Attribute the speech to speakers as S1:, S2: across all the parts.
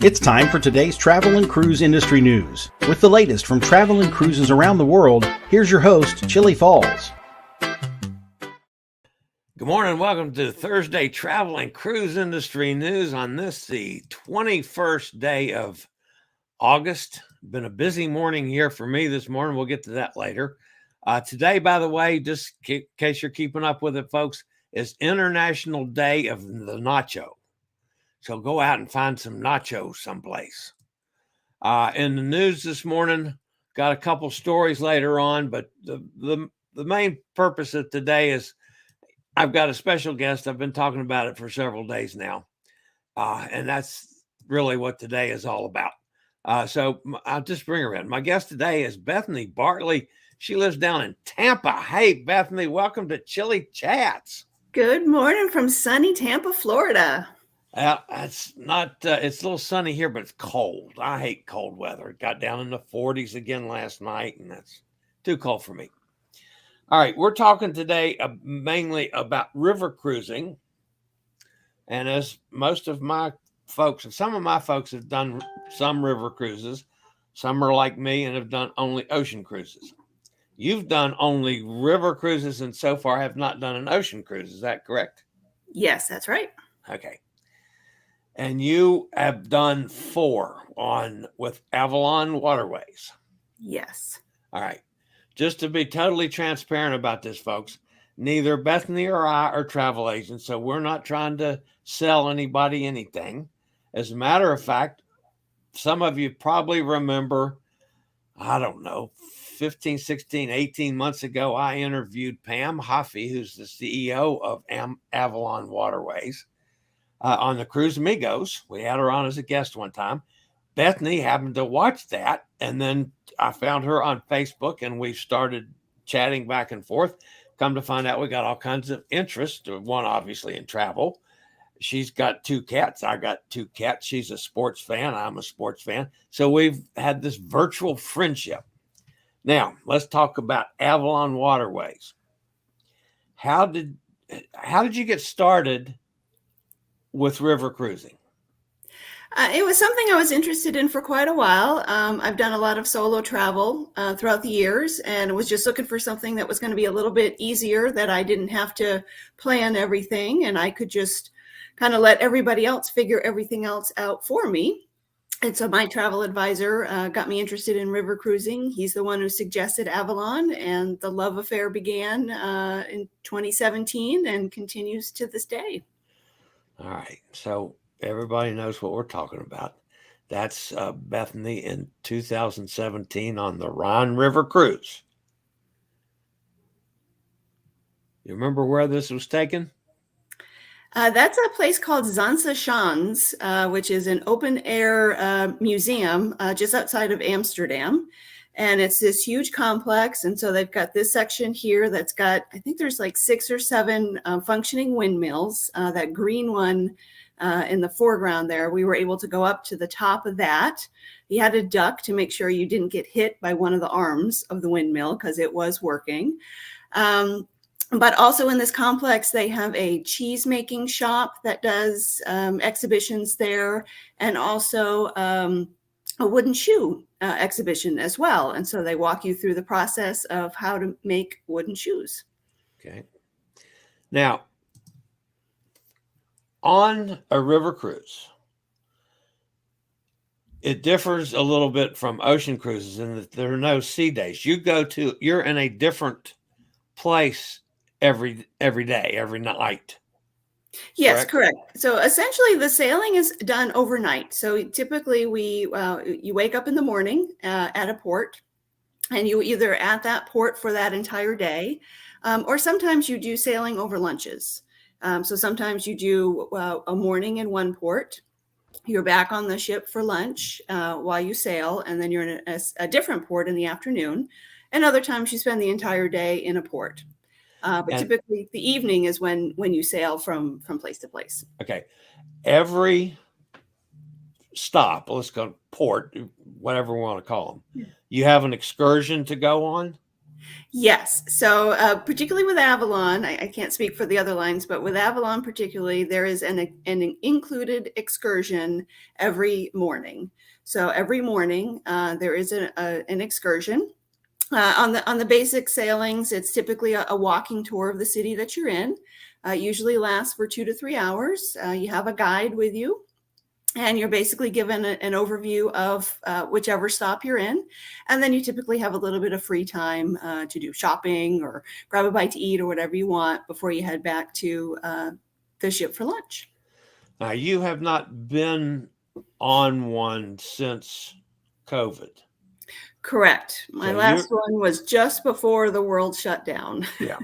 S1: It's time for today's travel and cruise industry news. With the latest from travel and cruises around the world, here's your host, Chillie Falls.
S2: Good morning. Welcome to Thursday Travel and Cruise Industry News on this, the 21st day of August. Been a busy morning here for me this morning. We'll get to that later. Today, by the way, just in case you're keeping up with it, folks, is International Day of the Nacho. So go out and find some nachos someplace. In the news this morning, got a couple stories later on, but the main purpose of today is I've got a special guest. I've been talking about it for several days now, and that's really what today is all about. So I'll just bring her in. My guest today is Bethany Bartley. She lives down in Tampa. Hey, Bethany, welcome to Chillie Chats.
S3: Good morning from sunny Tampa, Florida.
S2: It's not, it's a little sunny here, but it's cold. I hate cold weather. It got down in the 40s again last night, and that's too cold for me. All right, we're talking today mainly about river cruising. And as most of my folks, and some of my folks have done some river cruises, some are like me and have done only ocean cruises. You've done only river cruises and so far have not done an ocean cruise. Is that correct?
S3: Yes, that's right.
S2: Okay. And you have done 4 with Avalon Waterways.
S3: Yes.
S2: All right. Just to be totally transparent about this, folks, neither Bethany or I are travel agents, so we're not trying to sell anybody anything. As a matter of fact, some of you probably remember, I don't know, 15, 16, 18 months ago, I interviewed Pam Hoffey, who's the CEO of Avalon Waterways. On the Cruise Amigos. We had her on as a guest one time. Bethany happened to watch that, and then I found her on Facebook, and we started chatting back and forth. Come to find out, we got all kinds of interest. One, obviously, in travel. She's got 2 cats. I got 2 cats. She's a sports fan. I'm a sports fan. So we've had this virtual friendship. Now, let's talk about Avalon Waterways. How did you get started with river cruising?
S3: It was something I was interested in for quite a while. I've done a lot of solo travel throughout the years and was just looking for something that was going to be a little bit easier, that I didn't have to plan everything and I could just kind of let everybody else figure everything else out for me. And so my travel advisor got me interested in river cruising. He's the one who suggested Avalon, and the love affair began in 2017 and continues to this day.
S2: All right, so everybody knows what we're talking about. That's Bethany in 2017 on the Rhine River Cruise. You remember where this was taken?
S3: That's a place called Schanz, which is an open-air museum just outside of Amsterdam. And it's this huge complex. And so they've got this section here that's got, I think there's like 6 or 7 functioning windmills. That green one in the foreground there, we were able to go up to the top of that. You had to duck to make sure you didn't get hit by one of the arms of the windmill because it was working. But also in this complex, they have a cheese making shop that does exhibitions there, and also a wooden shoe exhibition as well. And so they walk you through the process of how to make wooden shoes.
S2: Okay. Now, on a river cruise, it differs a little bit from ocean cruises in that there are no sea days. You're in a different place every day, every night.
S3: Yes, correct. So essentially the sailing is done overnight. So typically you wake up in the morning at a port, and you either at that port for that entire day, or sometimes you do sailing over lunches. So sometimes you do a morning in one port, you're back on the ship for lunch while you sail, and then you're in a different port in the afternoon. And other times you spend the entire day in a port. But typically the evening is when you sail from place to place.
S2: Okay. Every stop, let's go port, whatever we want to call them, you have an excursion to go on?
S3: Yes. So, particularly with Avalon, I can't speak for the other lines, but with Avalon particularly, there is an included excursion every morning. So every morning, there is an excursion. On the basic sailings, it's typically a walking tour of the city that you're in. Usually lasts for 2 to 3 hours. You have a guide with you, and you're basically given an overview of whichever stop you're in. And then you typically have a little bit of free time to do shopping or grab a bite to eat or whatever you want before you head back to the ship for lunch.
S2: Now, you have not been on one since COVID.
S3: Correct. My
S2: So
S3: last one was just before the world shut down.
S2: Yeah.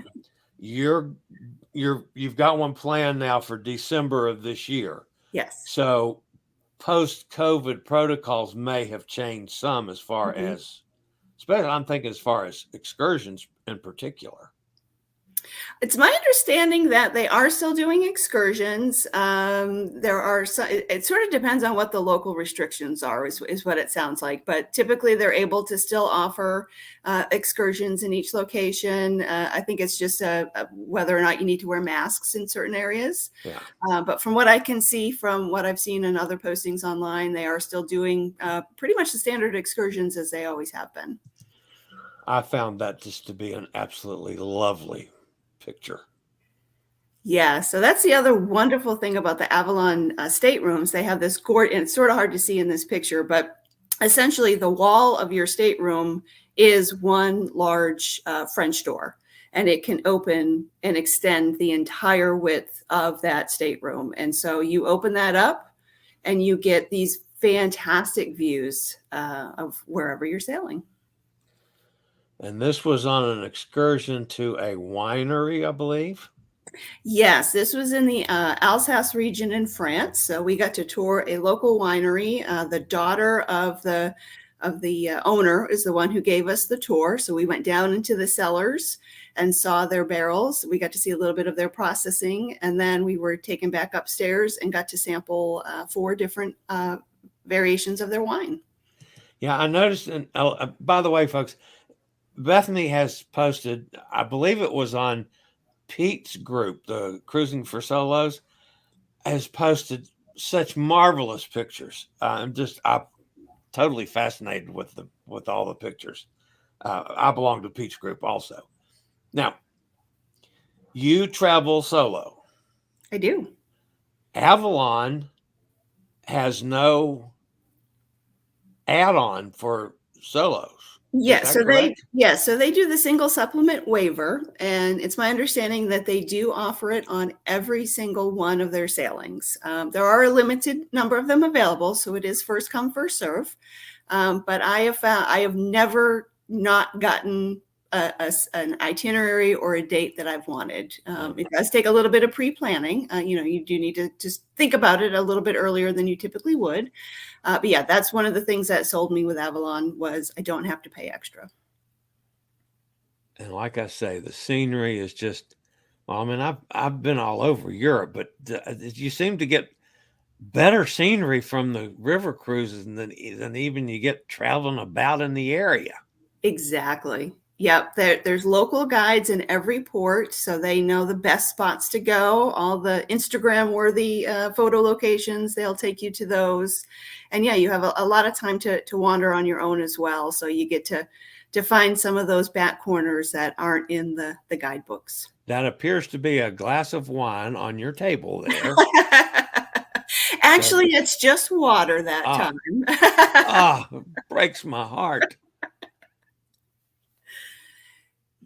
S2: You've got one planned now for December of this year.
S3: Yes.
S2: So post-COVID protocols may have changed some as far as, especially I'm thinking as far as excursions in particular.
S3: It's my understanding that they are still doing excursions. There are some, it sort of depends on what the local restrictions are, is what it sounds like. But typically, they're able to still offer excursions in each location. I think it's just whether or not you need to wear masks in certain areas.
S2: Yeah.
S3: But from what I can see, from what I've seen in other postings online, they are still doing pretty much the standard excursions as they always have been.
S2: I found that just to be an absolutely lovely picture.
S3: Yeah, so that's the other wonderful thing about the Avalon staterooms. They have this and it's sort of hard to see in this picture, but essentially the wall of your stateroom is one large French door, and it can open and extend the entire width of that stateroom. And so you open that up and you get these fantastic views of wherever you're sailing.
S2: And this was on an excursion to a winery, I believe.
S3: Yes, this was in the Alsace region in France. So we got to tour a local winery. The daughter of the owner is the one who gave us the tour. So we went down into the cellars and saw their barrels. We got to see a little bit of their processing, and then we were taken back upstairs and got to sample 4 different variations of their wine.
S2: Yeah, I noticed. And by the way, folks, Bethany has posted, I believe it was on Pete's group, the Cruising for Solos, has posted such marvelous pictures. I'm totally fascinated with all the pictures. I belong to Pete's group also. Now, you travel solo.
S3: I do.
S2: Avalon has no add-on for solos.
S3: Yeah, so they do the single supplement waiver, and it's my understanding that they do offer it on every single one of their sailings. There are a limited number of them available, so it is first come, first serve. But I have never not gotten an itinerary or a date that I've wanted. It does take a little bit of pre-planning. You do need to just think about it a little bit earlier than you typically would. But yeah, that's one of the things that sold me with Avalon was I don't have to pay extra.
S2: And like I say, the scenery is just, well, I mean, I've been all over Europe, but you seem to get better scenery from the river cruises than even you get traveling about in the area.
S3: Exactly. Yep, there's local guides in every port, so they know the best spots to go. All the Instagram-worthy photo locations, they'll take you to those. And yeah, you have a lot of time to wander on your own as well. So you get to find some of those back corners that aren't in the guidebooks.
S2: That appears to be a glass of wine on your table there.
S3: Actually, it's just water that time.
S2: It breaks my heart.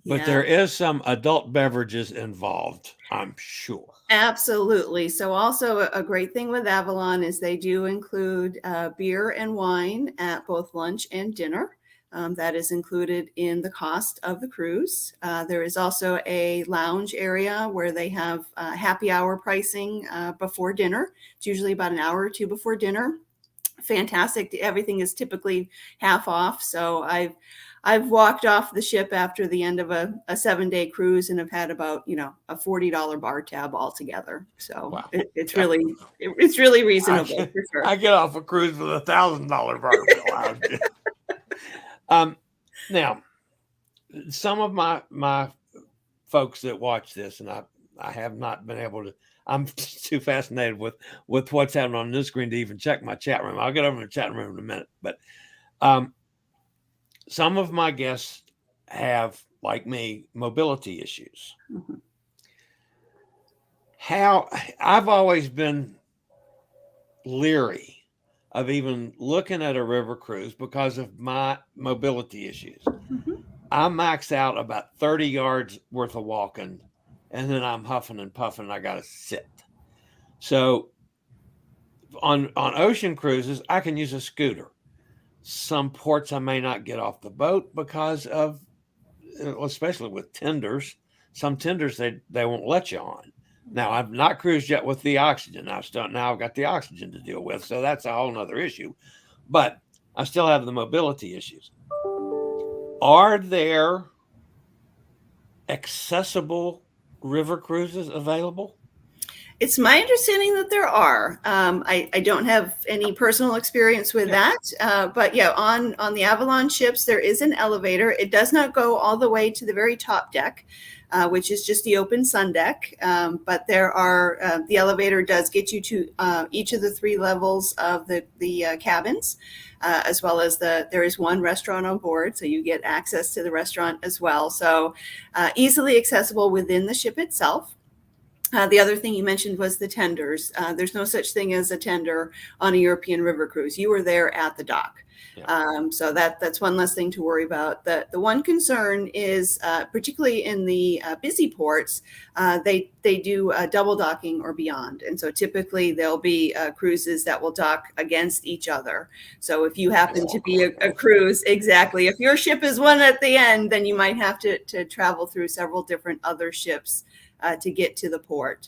S2: But
S3: Yeah.
S2: there is some adult beverages involved, I'm sure.
S3: Absolutely. So also a great thing with Avalon is they do include beer and wine at both lunch and dinner. That is included in the cost of the cruise. There is also a lounge area where they have happy hour pricing before dinner. It's usually about an hour or 2 before dinner. Fantastic. Everything is typically half off. So I've walked off the ship after the end of a 7-day cruise and have had about, a $40 bar tab altogether. So wow. It's really reasonable for sure.
S2: I get off a cruise with $1,000 bar bill. Now, some of my folks that watch this, and I have not been able to. I'm too fascinated with what's happening on this screen to even check my chat room. I'll get over to the chat room in a minute, but some of my guests have, like me, mobility issues.
S3: Mm-hmm.
S2: How I've always been leery of even looking at a river cruise because of my mobility issues.
S3: Mm-hmm.
S2: I max out about 30 yards worth of walking, and then I'm huffing and puffing, and I got to sit. So on ocean cruises, I can use a scooter. Some ports I may not get off the boat because of, especially with tenders, some tenders they won't let you on. Now, I've not cruised yet with the oxygen. Now I've got the oxygen to deal with, so that's a whole nother issue. But I still have the mobility issues. Are there accessible river cruises available?
S3: It's my understanding that there are. I don't have any personal experience with that, but yeah, on the Avalon ships, there is an elevator. It does not go all the way to the very top deck, which is just the open sun deck. But there are the elevator does get you to each of the 3 levels of the cabins, as well as there is one restaurant on board, so you get access to the restaurant as well. So easily accessible within the ship itself. The other thing you mentioned was the tenders. There's no such thing as a tender on a European river cruise. You were there at the dock. Yeah. So that's one less thing to worry about. The one concern is, particularly in the busy ports, they do double docking or beyond. And so typically there'll be cruises that will dock against each other. So if you happen to be a cruise, exactly, if your ship is one at the end, then you might have to travel through several different other ships to get to the port.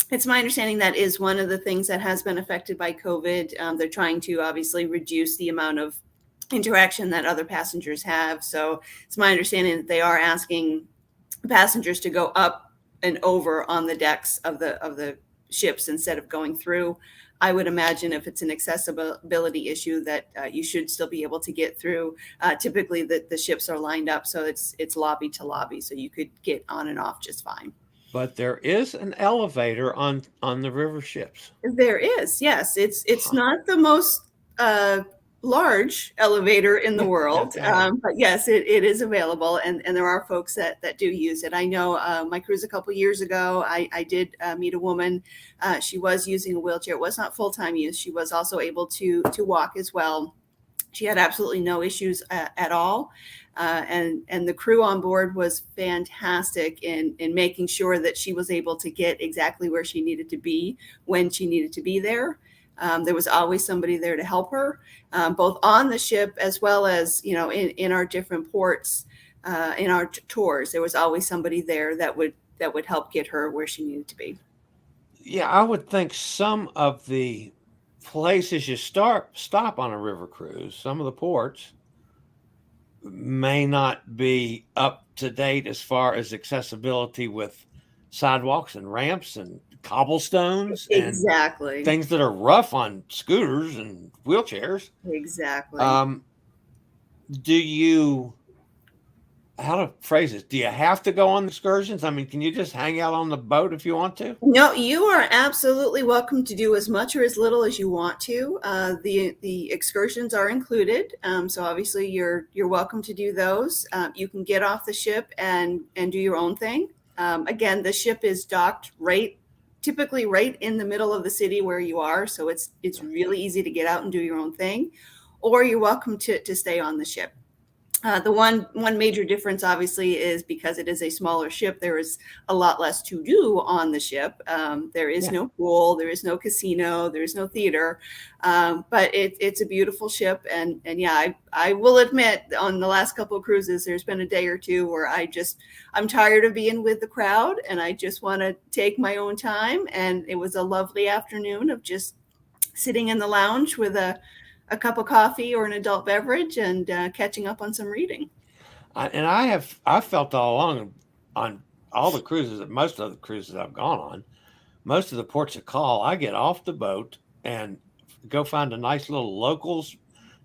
S3: It's my understanding that is one of the things that has been affected by COVID. They're trying to obviously reduce the amount of interaction that other passengers have. So it's my understanding that they are asking passengers to go up and over on the decks of the ships instead of going through. I would imagine if it's an accessibility issue that you should still be able to get through. Typically the ships are lined up, so it's lobby to lobby, so you could get on and off just fine.
S2: But there is an elevator on the river ships.
S3: There is, yes. It's not the most large elevator in the world, but yes, it is available, and there are folks that do use it. I know my cruise a couple years ago, I did meet a woman. She was using a wheelchair. It was not full-time use. She was also able to walk as well. She had absolutely no issues at all. And the crew on board was fantastic in making sure that she was able to get exactly where she needed to be when she needed to be there. There was always somebody there to help her, both on the ship as well as, in our different ports, in our tours. There was always somebody there that would help get her where she needed to be.
S2: Yeah, I would think some of the places you stop on a river cruise, some of the ports may not be up to date as far as accessibility with sidewalks and ramps and cobblestones,
S3: exactly,
S2: and things that are rough on scooters and wheelchairs.
S3: Exactly.
S2: How to phrase this? Do you have to go on excursions? I mean, can you just hang out on the boat if you want to?
S3: No, you are absolutely welcome to do as much or as little as you want to. The excursions are included, so obviously you're welcome to do those. You can get off the ship and do your own thing. Again, the ship is docked typically right in the middle of the city where you are, so it's really easy to get out and do your own thing, or you're welcome to stay on the ship. The one major difference, obviously, is because it is a smaller ship, there is a lot less to do on the ship. There is no pool, there is no casino, there is no theater, but it's a beautiful ship. And yeah, I will admit, on the last couple of cruises, there's been a day or two where I'm tired of being with the crowd, and I just want to take my own time. And it was a lovely afternoon of just sitting in the lounge with a cup of coffee or an adult beverage and catching up on some reading.
S2: I've felt all along on all the cruises, most of the cruises I've gone on, most of the ports of call, I get off the boat and go find a nice little locals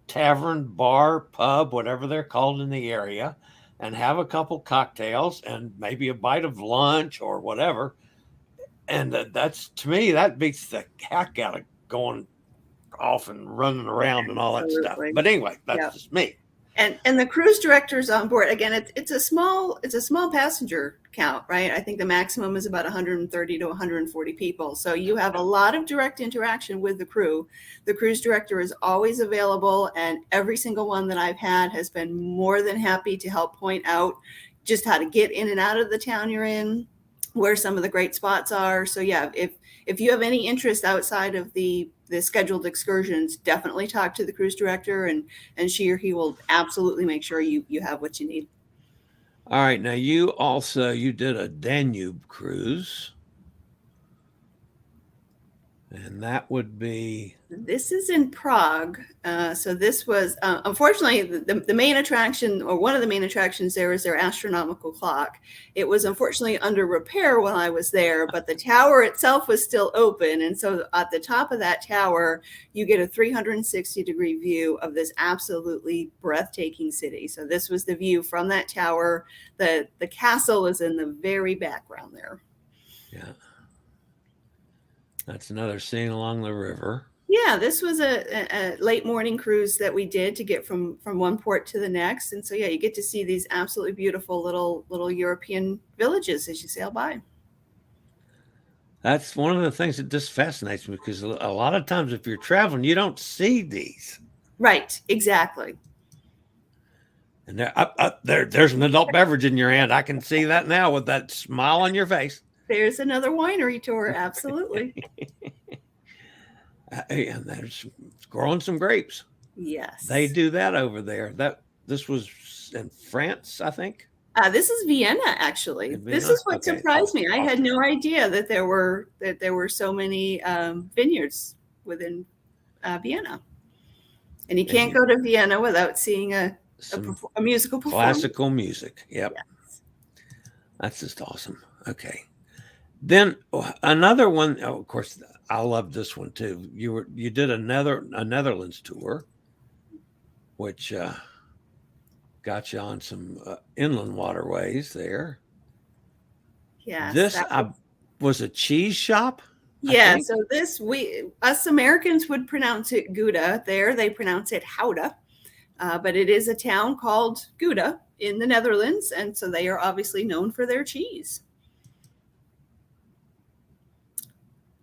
S2: tavern, bar, pub, whatever they're called in the area. and have a couple cocktails and maybe a bite of lunch or whatever. And that's, to me, that beats the heck out of going off and running around and all that stuff.
S3: Absolutely.
S2: But anyway, that's
S3: Yep.
S2: just me.
S3: And the cruise directors on board, again, it's a small passenger count, right? I think the maximum is about 130 to 140 people. So you have a lot of direct interaction with the crew. The cruise director is always available, and every single one that I've had has been more than happy to help point out just how to get in and out of the town you're in, where some of the great spots are. So yeah, if you have any interest outside of the scheduled excursions, definitely talk to the cruise director, and she or he will absolutely make sure you have what you need.
S2: All right. Now you did a Danube cruise. And that would be...
S3: This is in Prague. So this was, unfortunately, the main attraction, or one of the main attractions there, is their astronomical clock. It was unfortunately under repair while I was there, but the tower itself was still open. And so at the top of that tower, you get a 360-degree view of this absolutely breathtaking city. So this was the view from that tower. The castle is in the very background there.
S2: Yeah. That's another scene along the river.
S3: Yeah, this was a late morning cruise that we did to get from one port to the next. And so, yeah, you get to see these absolutely beautiful little European villages as you sail by.
S2: That's one of the things that just fascinates me, because a lot of times if you're traveling, you don't see these.
S3: Right, exactly.
S2: And there's an adult beverage in your hand. I can see that now with that smile on your face.
S3: There's another winery tour, absolutely.
S2: And there's growing some grapes.
S3: Yes.
S2: They do that over there. This was in France, I think.
S3: This is Vienna, actually. This is what surprised me. I had no idea that there were so many vineyards within Vienna. And you can't go to Vienna without seeing a musical performance.
S2: Classical music. Yep.
S3: Yes.
S2: That's just awesome. Okay. Then another one, of course, I love this one too. You did a Netherlands tour, which got you on some inland waterways there.
S3: Yeah.
S2: This was a cheese shop.
S3: Yeah. So us Americans would pronounce it Gouda. There they pronounce it Gouda, but it is a town called Gouda in the Netherlands, and so they are obviously known for their cheese.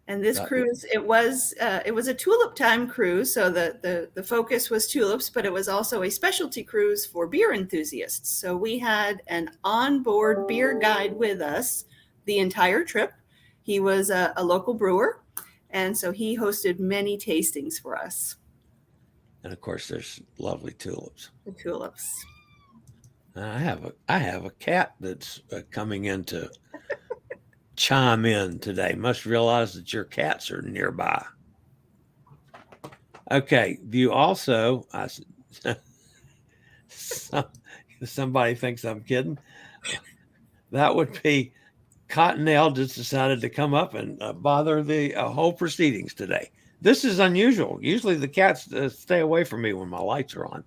S3: And this cruise, it was a tulip time cruise. So the focus was tulips, but it was also a specialty cruise for beer enthusiasts. So we had an onboard beer guide with us the entire trip. He was a local brewer, and so he hosted many tastings for us.
S2: And of course, there's lovely tulips.
S3: The tulips.
S2: I have a cat that's coming in to chime in today. Must realize that your cats are nearby. Okay, you also, somebody thinks I'm kidding. That would be Cottonelle just decided to come up and bother the whole proceedings today. This is unusual. Usually the cats stay away from me when my lights are on.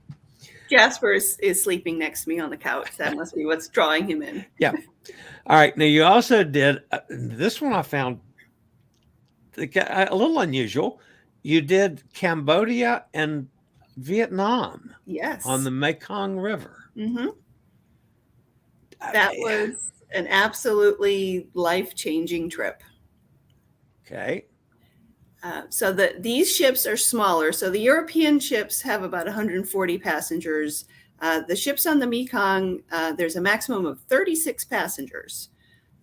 S3: Jasper is sleeping next to me on the couch. That must be what's drawing him in.
S2: Yeah. All right. Now, you also did this one. I found a little unusual. You did Cambodia and Vietnam.
S3: Yes.
S2: On the Mekong River.
S3: Mm-hmm. That was an absolutely life-changing trip.
S2: Okay.
S3: So these ships are smaller. So the European ships have about 140 passengers. The ships on the Mekong, there's a maximum of 36 passengers.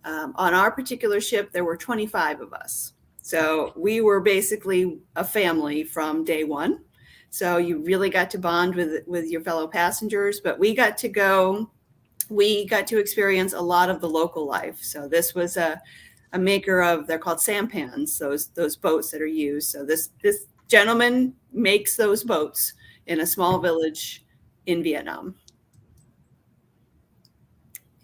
S3: On our particular ship, there were 25 of us. So we were basically a family from day one. So you really got to bond with your fellow passengers, but we got to experience a lot of the local life. So this was a maker of, they're called sampans, those boats that are used. So this gentleman makes those boats in a small village in Vietnam,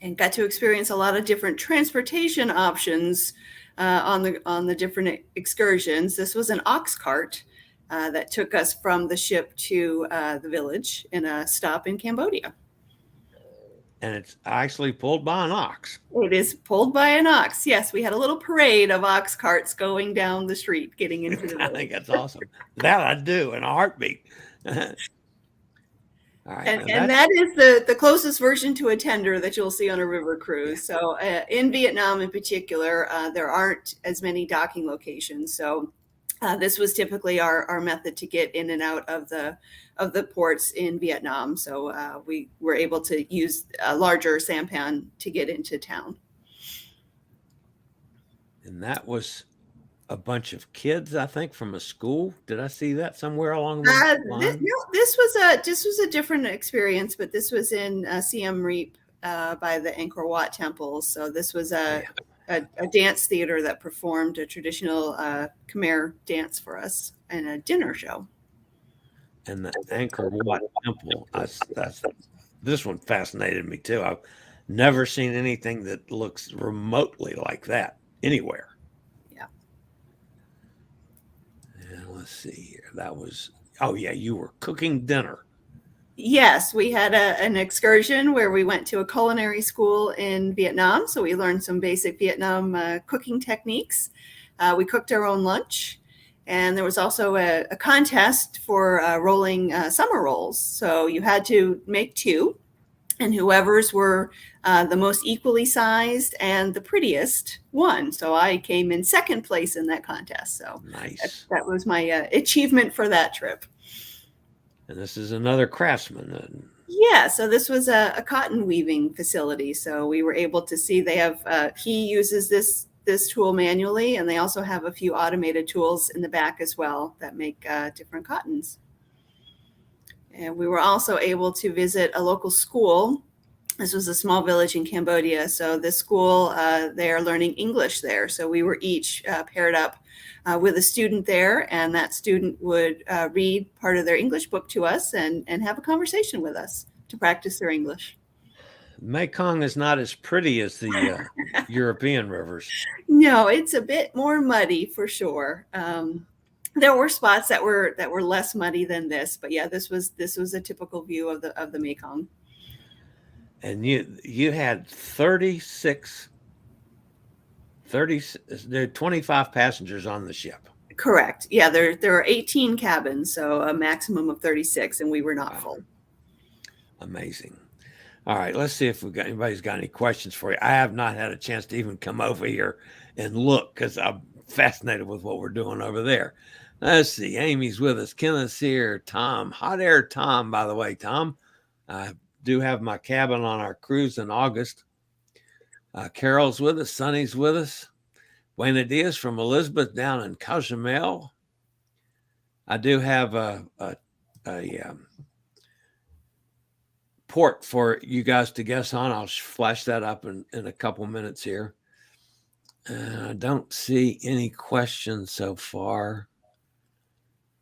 S3: and got to experience a lot of different transportation options on the different excursions. This was an ox cart that took us from the ship to the village in a stop in Cambodia.
S2: and it's actually pulled by an ox.
S3: It is pulled by an ox. Yes, we had a little parade of ox carts going down the street, getting into the
S2: I think that's awesome. That I'd do in a heartbeat. All right,
S3: and that is the closest version to a tender that you'll see on a river cruise. Yeah. So in Vietnam in particular, there aren't as many docking locations. So this was typically our method to get in and out of the ports in Vietnam. So we were able to use a larger sampan to get into town.
S2: And that was a bunch of kids, I think, from a school. Did I see that somewhere along the line?
S3: This was a different experience, but this was in Siem Reap by the Angkor Wat temple. So this was a dance theater that performed a traditional Khmer dance for us and a dinner show.
S2: And the Angkor Wat temple, this one fascinated me too. I've never seen anything that looks remotely like that anywhere. Let's see here. That was, oh yeah, you were cooking dinner.
S3: Yes, we had an excursion where we went to a culinary school in Vietnam. So we learned some basic Vietnam cooking techniques. We cooked our own lunch. And there was also a contest for rolling summer rolls. So you had to make two. And whoever's were the most equally sized and the prettiest won. So I came in second place in that contest. So
S2: nice.
S3: That was my achievement for that trip.
S2: And this is another craftsman.
S3: Yeah, so this was a cotton weaving facility. So we were able to see they have, he uses this tool manually, and they also have a few automated tools in the back as well that make different cottons. And we were also able to visit a local school. This was a small village in Cambodia. So this school, they are learning English there. So we were each paired up with a student there, and that student would read part of their English book to us and have a conversation with us to practice their English.
S2: Mekong is not as pretty as the European rivers.
S3: No, it's a bit more muddy for sure. There were spots that were less muddy than this, but yeah, this was a typical view of the Mekong.
S2: And you had 25 passengers on the ship.
S3: Correct. Yeah, there are 18 cabins, so a maximum of 36, and we were not full.
S2: Amazing. All right, let's see if anybody's got any questions for you. I have not had a chance to even come over here and look because I'm fascinated with what we're doing over there. Let's see. Amy's with us. Kenneth's here. Tom. Hot Air Tom, by the way. Tom, I do have my cabin on our cruise in August. Carol's with us. Sonny's with us. Buena Diaz from Elizabeth down in Cozumel. I do have a port for you guys to guess on. I'll flash that up in a couple minutes here. I don't see any questions so far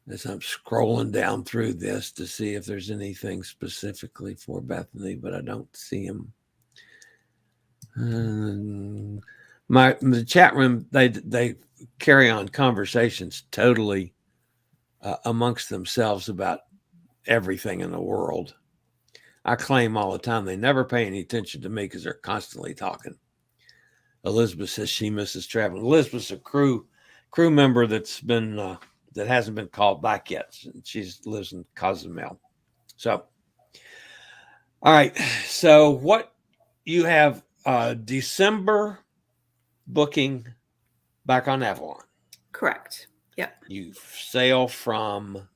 S2: as I'm scrolling down through this to see if there's anything specifically for Bethany, but I don't see them. The chat room, they carry on conversations totally amongst themselves about everything in the world. I claim all the time they never pay any attention to me because they're constantly talking. Elizabeth says she misses traveling. Elizabeth's a crew member that's been that hasn't been called back yet. She lives in Cozumel. So, all right. So what you have December booking back on Avalon.
S3: Correct. Yep.
S2: You sail from.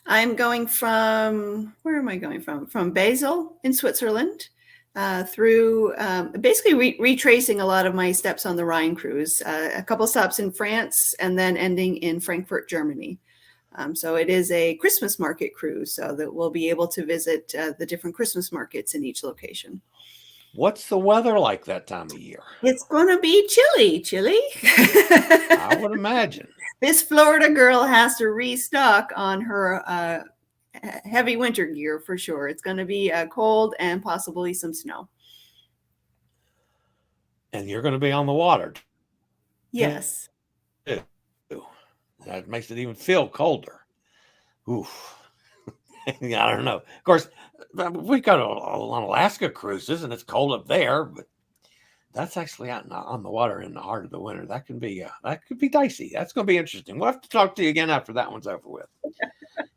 S3: I'm going from, where am I going from? From Basel in Switzerland through basically retracing a lot of my steps on the Rhine cruise, a couple stops in France and then ending in Frankfurt, Germany. So it is a Christmas market cruise, so that we'll be able to visit the different Christmas markets in each location.
S2: What's the weather like that time of year?
S3: It's going to be chilly.
S2: I would imagine.
S3: This Florida girl has to restock on her heavy winter gear for sure. It's going to be cold and possibly some snow.
S2: And you're going to be on the water.
S3: Yes.
S2: That makes it even feel colder. Oof. Yeah, I don't know. Of course, we go to on Alaska cruises, and it's cold up there, but that's actually out on the water in the heart of the winter. That could be dicey. That's going to be interesting. We'll have to talk to you again after that one's over with.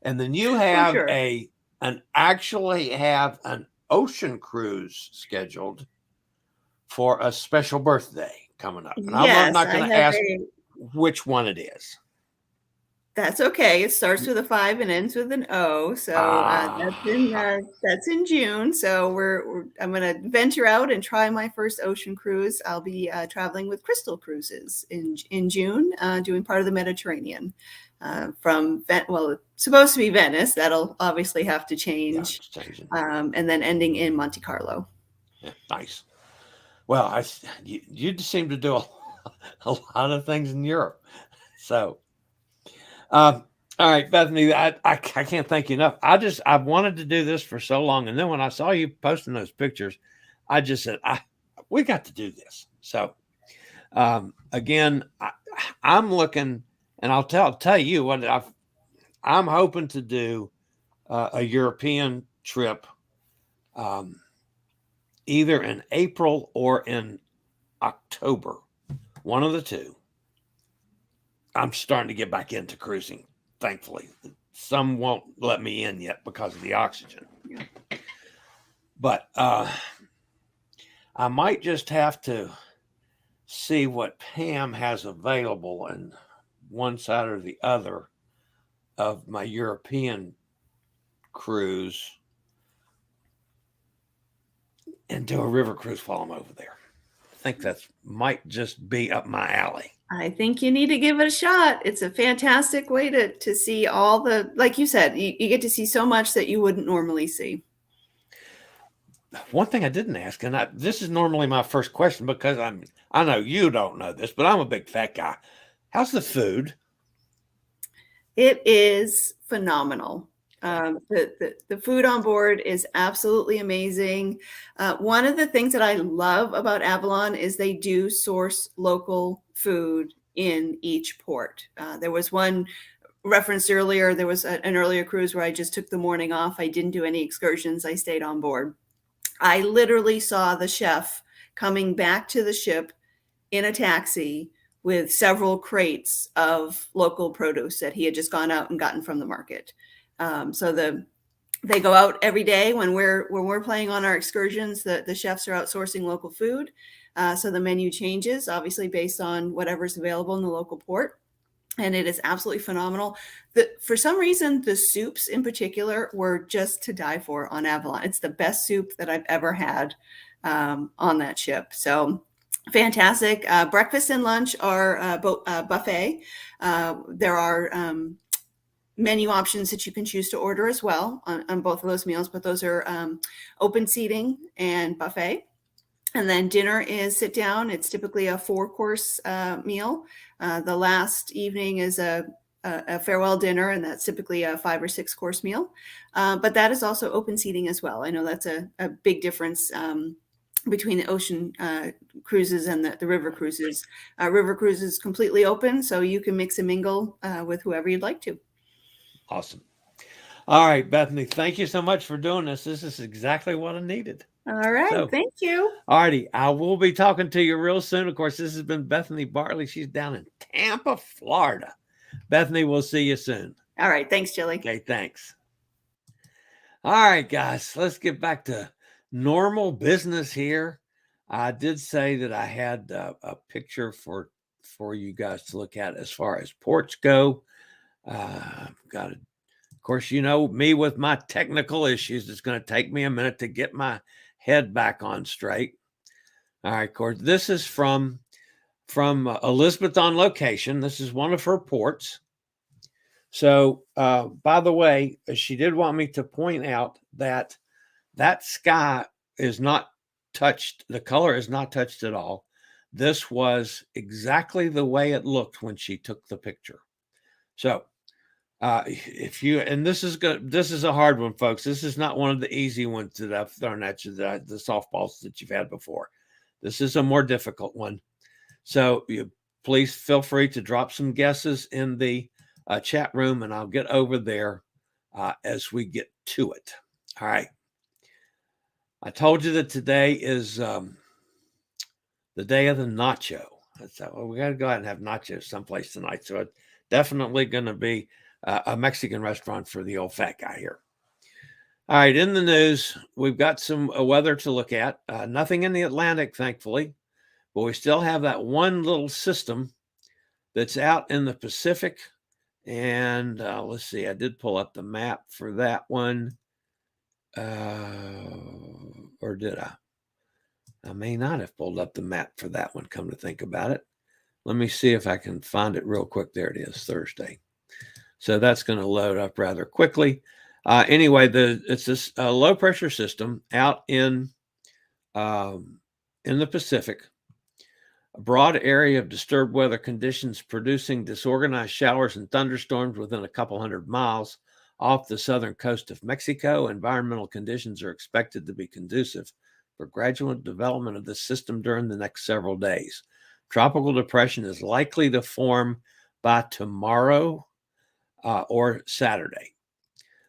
S2: And then you
S3: For
S2: have
S3: sure.
S2: actually have an ocean cruise scheduled for a special birthday coming up. And I'm
S3: Yes,
S2: not
S3: I
S2: going to
S3: have
S2: ask which one it is.
S3: that's okay. It starts with a 5 and ends with an O. So that's in June. So I'm going to venture out and try my first ocean cruise. I'll be traveling with Crystal Cruises in June, doing part of the Mediterranean well, it's supposed to be Venice. That'll obviously have to change, and then ending in Monte Carlo.
S2: Yeah, nice. Well, you just seem to do a lot of things in Europe. So. All right, Bethany, I can't thank you enough. I've wanted to do this for so long. And then when I saw you posting those pictures, I just said, we got to do this. So, again, I'm looking, and I'll tell you what I'm hoping to do a European trip, either in April or in October, one of the two. I'm starting to get back into cruising, thankfully. Some won't let me in yet because of the oxygen.
S3: Yeah.
S2: But I might just have to see what Pam has available on one side or the other of my European cruise and do a river cruise while I'm over there. I think that might just be up my alley.
S3: I think you need to give it a shot. It's a fantastic way to see all the, like you said, you get to see so much that you wouldn't normally see.
S2: One thing I didn't ask, and this is normally my first question because I know you don't know this, but I'm a big fat guy. How's the food?
S3: It is phenomenal. The food on board is absolutely amazing. One of the things that I love about Avalon is they do source local food in each port. There was one referenced earlier. There was an earlier cruise where I just took the morning off. I didn't do any excursions. I stayed on board. I literally saw the chef coming back to the ship in a taxi with several crates of local produce that he had just gone out and gotten from the market. So they go out every day when we're playing on our excursions. The chefs are outsourcing local food, so the menu changes obviously based on whatever's available in the local port, and it is absolutely phenomenal. For some reason, the soups in particular were just to die for on Avalon. It's the best soup that I've ever had on that ship. So fantastic. Breakfast and lunch are buffet. There are menu options that you can choose to order as well on both of those meals, but those are open seating and buffet. And then dinner is sit down. It's typically a 4-course meal. The last evening is a farewell dinner, and that's typically a 5 or 6-course meal. But that is also open seating as well. I know that's a big difference between the ocean cruises and the river cruises. River cruises completely open, so you can mix and mingle with whoever you'd like to.
S2: Awesome. All right, Bethany, thank you so much for doing this. This is exactly what I needed.
S3: All right. Thank you.
S2: All righty. I will be talking to you real soon. Of course, this has been Bethany Bartley. She's down in Tampa, Florida. Bethany, we'll see you soon.
S3: All right. Thanks, Chillie.
S2: Okay, thanks. All right, guys, let's get back to normal business here. I did say that I had a picture for you guys to look at as far as ports go. Of course, you know me with my technical issues. It's going to take me a minute to get my head back on straight. All right, of course, this is from Elizabeth on location. This is one of her ports. So, by the way, she did want me to point out that sky is not touched. The color is not touched at all. This was exactly the way it looked when she took the picture. So, this is a hard one, folks. This is not one of the easy ones that I've thrown at you, the softballs that you've had before. This is a more difficult one. So please feel free to drop some guesses in the chat room, and I'll get over there as we get to it. All right. I told you that today is the day of the nacho. Well, we got to go out and have nachos someplace tonight. So it's definitely going to be a Mexican restaurant for the old fat guy here. All right, in the news, we've got some weather to look at. Nothing in the Atlantic, thankfully, but we still have that one little system that's out in the Pacific. And let's see, I did pull up the map for that one. Or did I? I may not have pulled up the map for that one, come to think about it. Let me see if I can find it real quick. There it is, Thursday. So that's going to load up rather quickly. Anyway, it's this low pressure system out in the Pacific, a broad area of disturbed weather conditions producing disorganized showers and thunderstorms within a couple hundred miles off the southern coast of Mexico. Environmental conditions are expected to be conducive for gradual development of this system during the next several days. Tropical depression is likely to form by tomorrow or Saturday.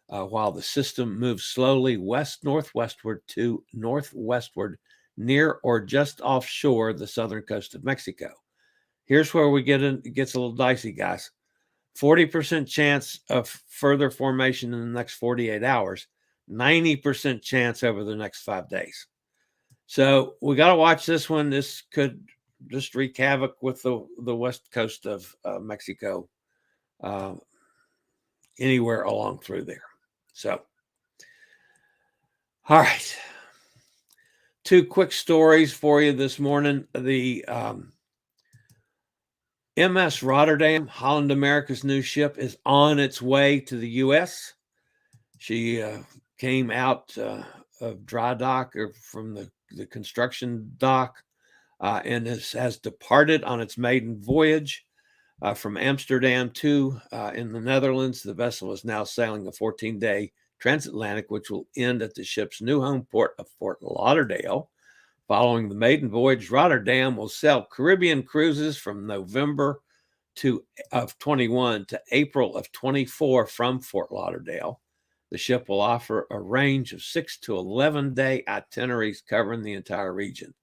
S2: While the system moves slowly west-northwestward to northwestward near or just offshore the southern coast of Mexico. Here's where it gets a little dicey, guys. 40% chance of further formation in the next 48 hours, 90% chance over the next 5 days. So we got to watch this one. This could just wreak havoc with the west coast of Mexico, anywhere along through there. So, all right. 2 quick stories for you this morning. The MS Rotterdam, Holland America's new ship, is on its way to the U.S. She came out of dry dock or from the construction dock and has departed on its maiden voyage from Amsterdam to in the Netherlands. The vessel is now sailing a 14-day transatlantic, which will end at the ship's new home port of Fort Lauderdale. Following the maiden voyage, Rotterdam will sail Caribbean cruises from November of 21 to April of 24 from Fort Lauderdale. The ship will offer a range of 6 to 11-day itineraries covering the entire region.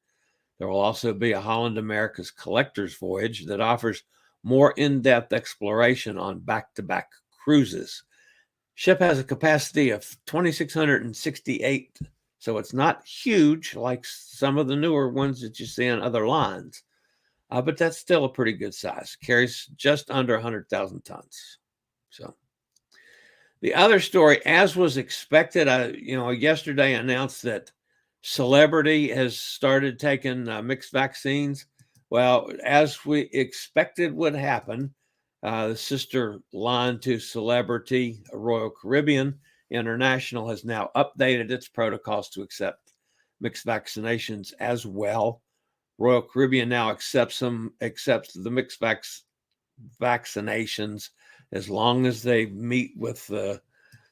S2: There will also be a Holland America's collector's voyage that offers more in-depth exploration on back-to-back cruises. Ship has a capacity of 2,668, so it's not huge like some of the newer ones that you see on other lines, but that's still a pretty good size. Carries just under 100,000 tons. So the other story, as was expected, yesterday announced that Celebrity has started taking mixed vaccines. Well, as we expected would happen, the sister line to Celebrity, Royal Caribbean International, has now updated its protocols to accept mixed vaccinations as well. Royal Caribbean now accepts the mixed vaccinations as long as they meet with the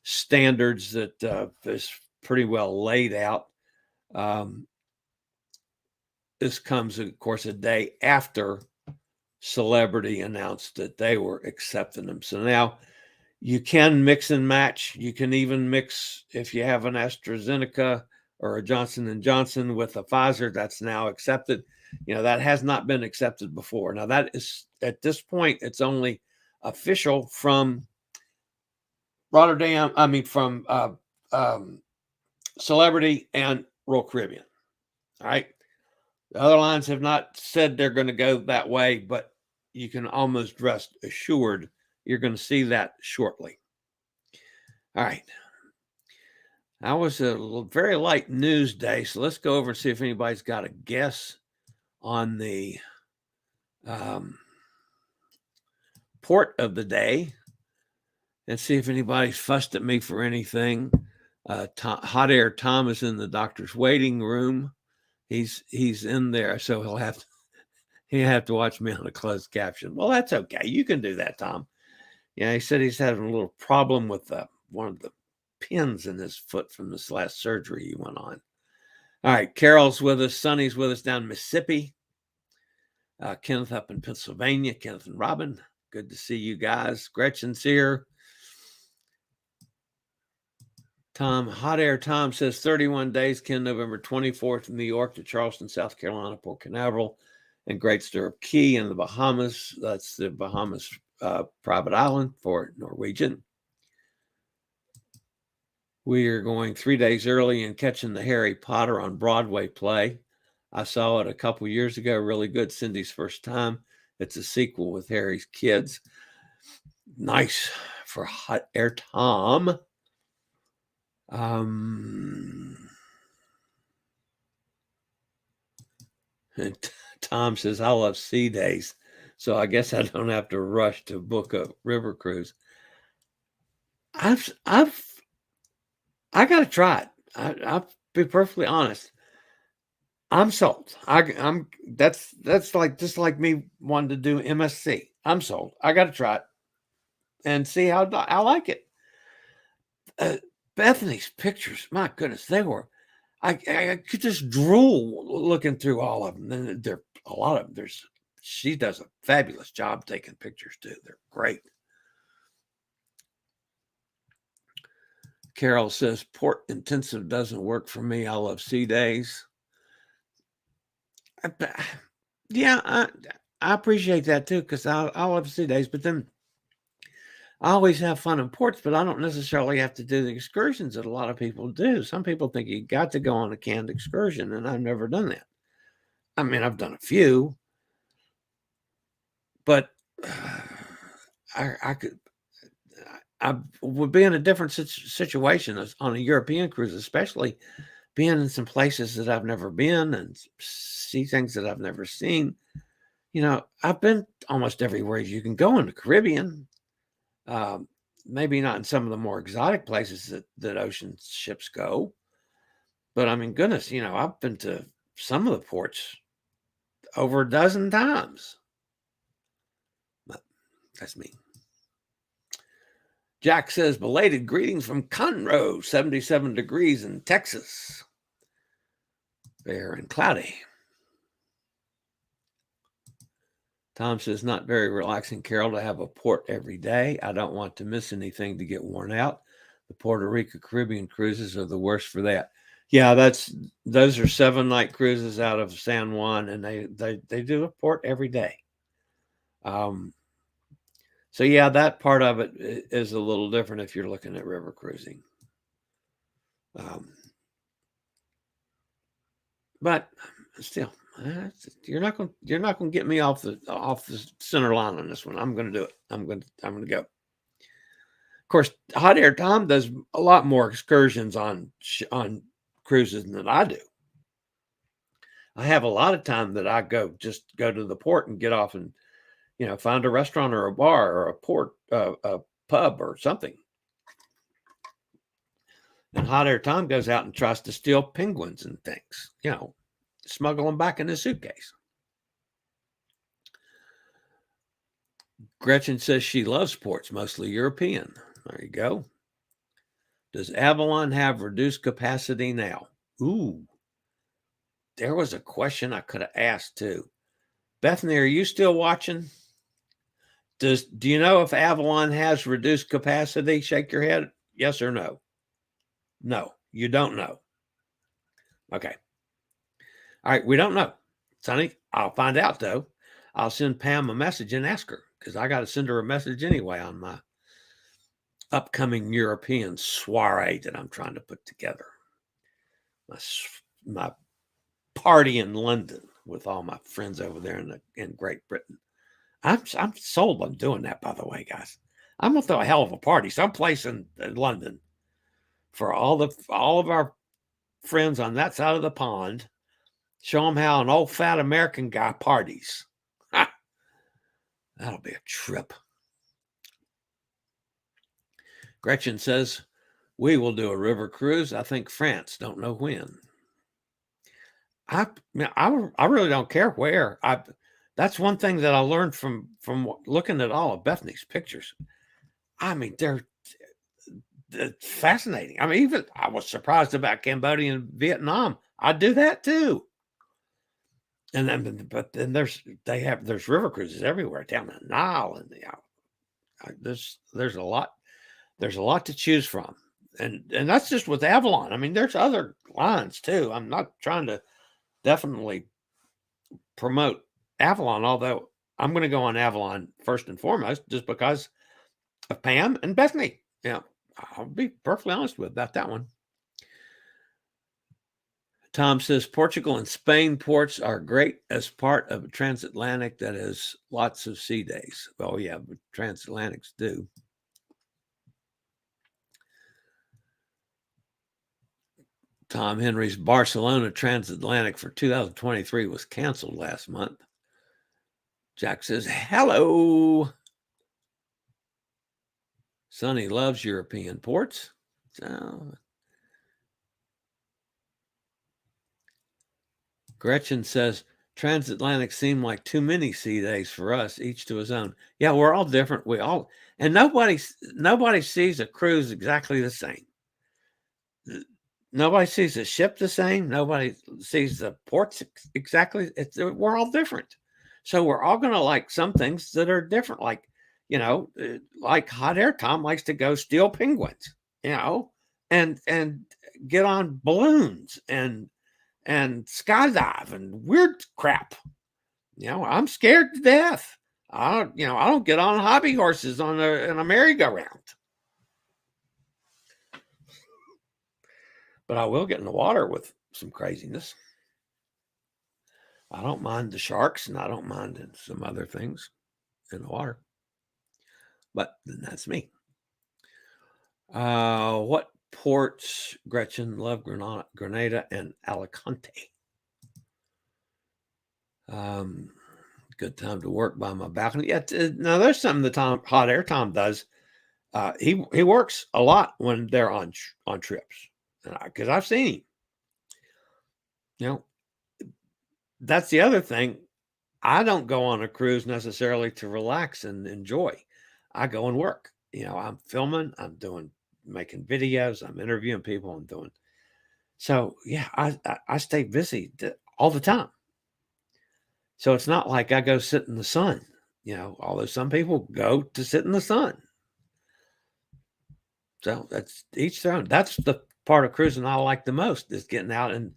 S2: standards that is pretty well laid out. This comes, of course, a day after Celebrity announced that they were accepting them. So now you can mix and match. You can even mix if you have an AstraZeneca or a Johnson & Johnson with a Pfizer. That's now accepted. That has not been accepted before. Now that is, at this point, it's only official from from Celebrity and Royal Caribbean. All right. The other lines have not said they're going to go that way, but you can almost rest assured you're going to see that shortly. All right. That was a very light news day, so let's go over and see if anybody's got a guess on the port of the day and see if anybody's fussed at me for anything. Hot Air Tom is in the doctor's waiting room. He's in there, so he'll have to watch me on a closed caption. Well, that's okay. You can do that, Tom. Yeah, he said he's having a little problem with one of the pins in his foot from this last surgery he went on. All right, Carol's with us. Sonny's with us down in Mississippi. Kenneth up in Pennsylvania. Kenneth and Robin, good to see you guys. Gretchen's here. Hot Air Tom says 31 days, Ken, November 24th from New York to Charleston, South Carolina, Port Canaveral, and Great Stirrup Key in the Bahamas. That's the Bahamas private island for Norwegian. We are going 3 days early and catching the Harry Potter on Broadway play. I saw it a couple years ago. Really good. Cindy's first time. It's a sequel with Harry's kids. Nice for Hot Air Tom. Tom says, I love sea days, so I guess I don't have to rush to book a river cruise. I got to try it. I'll be perfectly honest. I'm sold. That's like just like me wanting to do MSC. I'm sold. I got to try it and see how I like it. Bethany's pictures, my goodness, they were. I could just drool looking through all of them. And there a lot of them. She does a fabulous job taking pictures too. They're great. Carol says port intensive doesn't work for me. I love sea days. Yeah, I appreciate that too, because I love sea days, but then I always have fun in ports, but I don't necessarily have to do the excursions that a lot of people do. Some people think you got to go on a canned excursion, and I've never done that. I mean, I've done a few, but I would be in a different situation on a European cruise, especially being in some places that I've never been and see things that I've never seen. You know, I've been almost everywhere you can go in the Caribbean. Maybe not in some of the more exotic places that ocean ships go, but I mean, goodness, you know, I've been to some of the ports over a dozen times. But that's me. Jack says, belated greetings from Conroe, 77 degrees in Texas. Fair and cloudy. Tom says, not very relaxing, Carol, to have a port every day. I don't want to miss anything to get worn out. The Puerto Rico Caribbean cruises are the worst for that. Yeah, those are 7-night cruises out of San Juan, and they do a port every day. So yeah, that part of it is a little different if you're looking at river cruising. But still, you're not going to get me off the center line on this one. I'm going to do it. I'm going to go. Of course, Hot Air Tom does a lot more excursions on cruises than I do. I have a lot of time that I go to the port and get off and, you know, find a restaurant or a bar or a pub or something. And Hot Air Tom goes out and tries to steal penguins and things, you know, smuggle them back in his suitcase. Gretchen says she loves ports, mostly European. There you go. Does Avalon have reduced capacity now? Ooh, there was a question I could have asked too. Bethany, are you still watching? Do you know if Avalon has reduced capacity? Shake your head. Yes or no? No, you don't know. Okay. All right, we don't know. Sonny, I'll find out though. I'll send Pam a message and ask her, because I got to send her a message anyway on my upcoming European soiree that I'm trying to put together. My party in London with all my friends over there in Great Britain. I'm sold on doing that, by the way, guys. I'm gonna throw a hell of a party someplace in London for all of our friends on that side of the pond. Show them how an old fat American guy parties. Ha! That'll be a trip. Gretchen says, we will do a river cruise. I think France. Don't know when. I really don't care where. That's one thing that I learned from looking at all of Bethany's pictures. I mean, they're fascinating. I mean, even I was surprised about Cambodia and Vietnam. I'd do that too. And then, but then there's river cruises everywhere down the Nile, and there's a lot to choose from. and that's just with Avalon. I mean, there's other lines too. I'm not trying to definitely promote Avalon, although I'm going to go on Avalon first and foremost, just because of Pam and Bethany. I'll be perfectly honest about that one. Tom says Portugal and Spain ports are great as part of a transatlantic that has lots of sea days. Oh yeah, but transatlantics do. Tom Henry's Barcelona transatlantic for 2023 was canceled last month. Jack says, hello. Sonny loves European ports. So, Gretchen says, transatlantic seem like too many sea days for us, each to his own. Yeah, we're all different. And nobody sees a cruise exactly the same. Nobody sees the ship the same. Nobody sees the ports exactly. We're all different. So we're all going to like some things that are different. Like, like hot air Tom likes to go steal penguins, and get on balloons and skydive and weird crap. I'm scared to death. I don't get on hobby horses in a merry-go-round. But I will get in the water with some craziness. I don't mind the sharks, and I don't mind some other things in the water. But then that's me. What ports, Gretchen? Love Grenada and Alicante. Good time to work by my balcony. Yeah, now there's something that Hot Air Tom does. He works a lot when they're on trips, because I've seen him. That's the other thing. I don't go on a cruise necessarily to relax and enjoy. I go and work. I'm filming. I'm making videos. I'm interviewing people. I'm doing. So yeah, I stay busy all the time. So it's not like I go sit in the sun, although some people go to sit in the sun. So that's each their own. That's the part of cruising I like the most, is getting out and,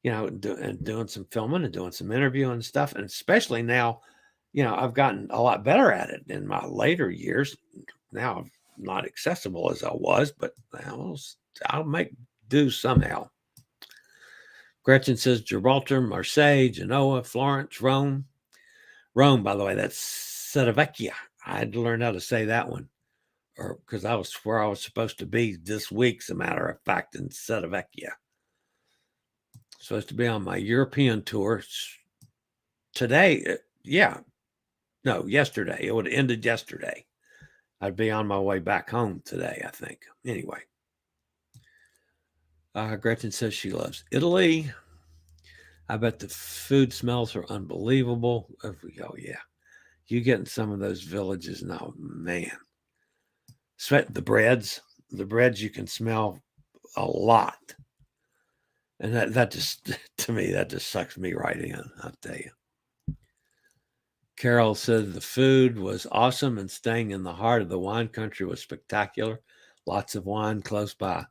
S2: and doing some filming and doing some interviewing and stuff. And especially now, I've gotten a lot better at it in my later years. Now I'm not accessible as I was, but I'll make do somehow. Gretchen says Gibraltar, Marseille, Genoa, Florence, Rome. Rome, by the way, that's Civitavecchia. I had to learn how to say that one, because that was where I was supposed to be this week, as a matter of fact, in Civitavecchia. Supposed to be on my European tour today. Yesterday. It would have ended yesterday. I'd be on my way back home today, I think. Anyway. Gretchen says she loves Italy. I bet the food smells are unbelievable. Oh, yeah. You get in some of those villages now, man. The breads you can smell a lot. And that just, to me, that just sucks me right in, I'll tell you. Carol said the food was awesome and staying in the heart of the wine country was spectacular. Lots of wine close by.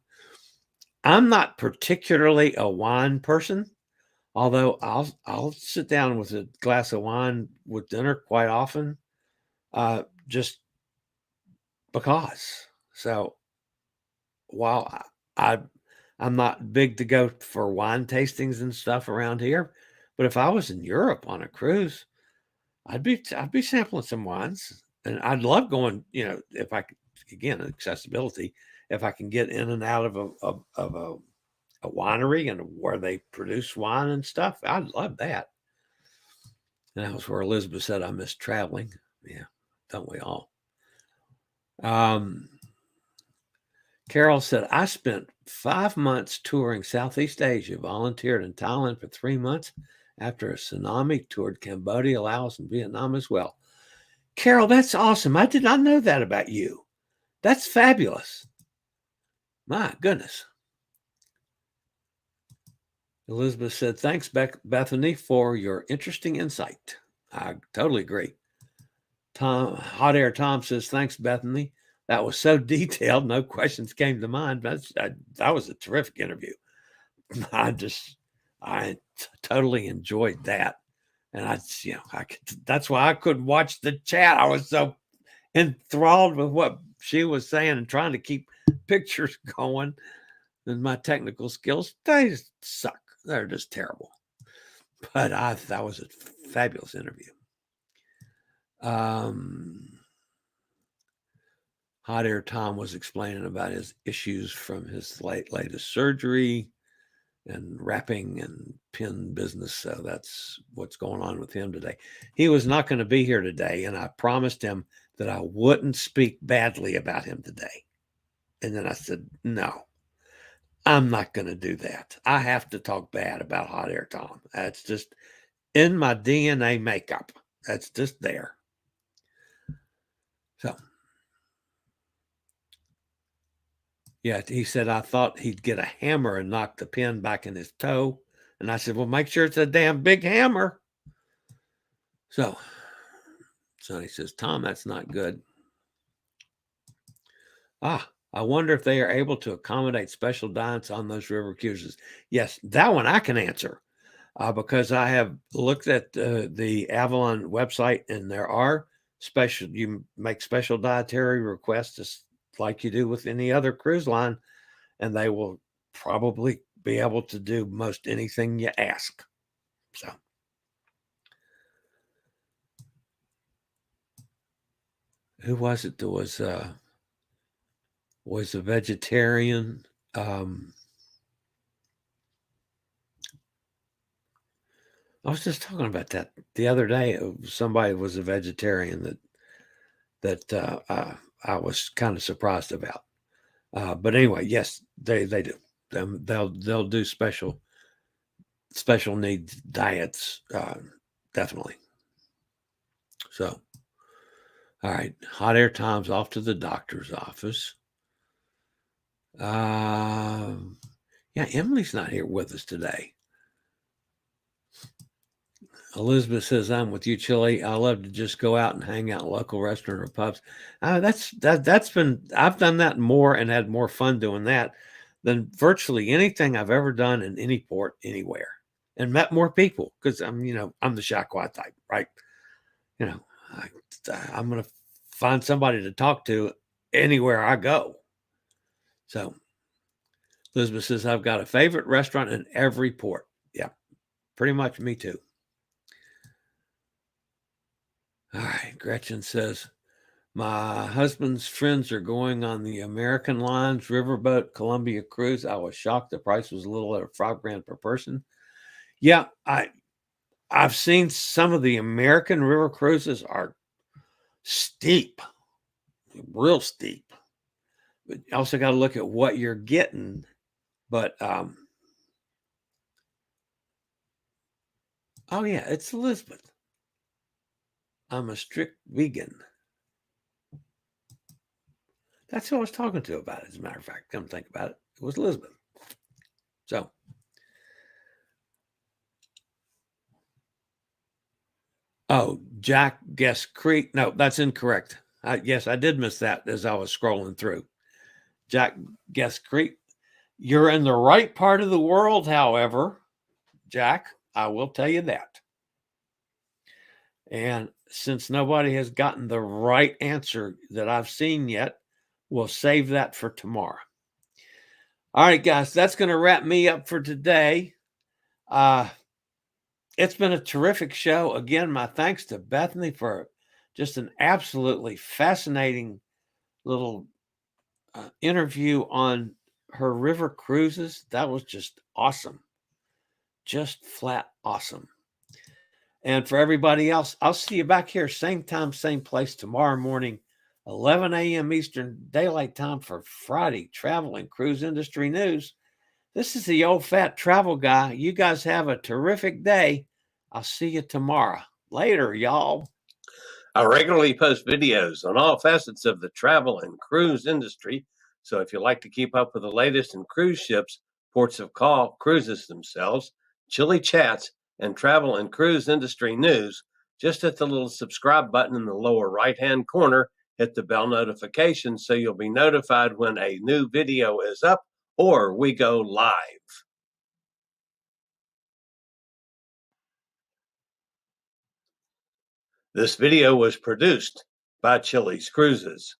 S2: I'm not particularly a wine person, although I'll sit down with a glass of wine with dinner quite often, just because. So while I'm not big to go for wine tastings and stuff around here, but if I was in Europe on a cruise, I'd be sampling some wines, and I'd love going. If I could, again, accessibility. If I can get in and out of a winery and where they produce wine and stuff, I'd love that. And that was where Elizabeth said I miss traveling. Yeah, don't we all? Carol said, I spent 5 months touring Southeast Asia, volunteered in Thailand for 3 months. After a tsunami, toured Cambodia, Laos, and Vietnam as well. Carol, that's awesome. I did not know that about you. That's fabulous. My goodness. Elizabeth said, thanks, Bethany, for your interesting insight. I totally agree. Hot Air Tom says, thanks, Bethany. That was so detailed, no questions came to mind. That was a terrific interview. I totally enjoyed that. And that's why I couldn't watch the chat. I was so enthralled with what she was saying and trying to keep pictures going. And my technical skills, they just suck. They're just terrible. But that was a fabulous interview. Hot Air Tom was explaining about his issues from his latest surgery and wrapping and pin business. So that's what's going on with him today. He was not going to be here today, and I promised him that I wouldn't speak badly about him today. And then I said, no, I'm not going to do that. I have to talk bad about Hot Air Tom. That's just in my DNA makeup. That's just there. So, yeah, he said, I thought he'd get a hammer and knock the pin back in his toe. And I said, well, make sure it's a damn big hammer. So Sonny says, Tom, that's not good. I wonder if they are able to accommodate special diets on those river cruises. Yes, that one I can answer because I have looked at the Avalon website, and there are you make special dietary requests just like you do with any other cruise line, and they will probably be able to do most anything you ask. So. Who was it that was a vegetarian? I was just talking about that the other day. Somebody was a vegetarian that I was kind of surprised about. But anyway, yes, they do. They'll do special needs diets, definitely. So. All right, Hot Air Tom's off to the doctor's office. Yeah, Emily's not here with us today. Elizabeth says, I'm with you, Chillie. I love to just go out and hang out in local restaurant or pubs. I've done that more and had more fun doing that than virtually anything I've ever done in any port anywhere, and met more people because I'm the shy, quiet type, right? I'm going to find somebody to talk to anywhere I go. So Elizabeth says, I've got a favorite restaurant in every port. Yeah, pretty much me too. All right. Gretchen says, my husband's friends are going on the American Lines Riverboat Columbia cruise. I was shocked the price was a little over $5,000 per person. Yeah, I've seen some of the American river cruises are steep, real steep. But you also got to look at what you're getting. But oh yeah, it's Elizabeth. I'm a strict vegan. That's who I was talking to about it, as a matter of fact. Come think about it. It was Elizabeth. So. Oh, Jack Guess Creek. No, that's incorrect. Yes, I did miss that as I was scrolling through. Jack Guess Creek. You're in the right part of the world, however, Jack. I will tell you that. And since nobody has gotten the right answer that I've seen yet, we'll save that for tomorrow. All right, guys, that's going to wrap me up for today. It's been a terrific show. Again, my thanks to Bethany for just an absolutely fascinating little interview on her river cruises. That was just awesome. Just flat awesome. And for everybody else, I'll see you back here, same time, same place tomorrow morning, 11 a.m. Eastern Daylight Time for Friday Travel and Cruise Industry News. This is the old fat travel guy. You guys have a terrific day. I'll see you tomorrow. Later, y'all.
S4: I regularly post videos on all facets of the travel and cruise industry. So if you like to keep up with the latest in cruise ships, ports of call, cruises themselves, Chillie chats, and travel and cruise industry news, just hit the little subscribe button in the lower right-hand corner Hit the bell notification so you'll be notified when a new video is up or we go live. This video was produced by Chillie's Cruises.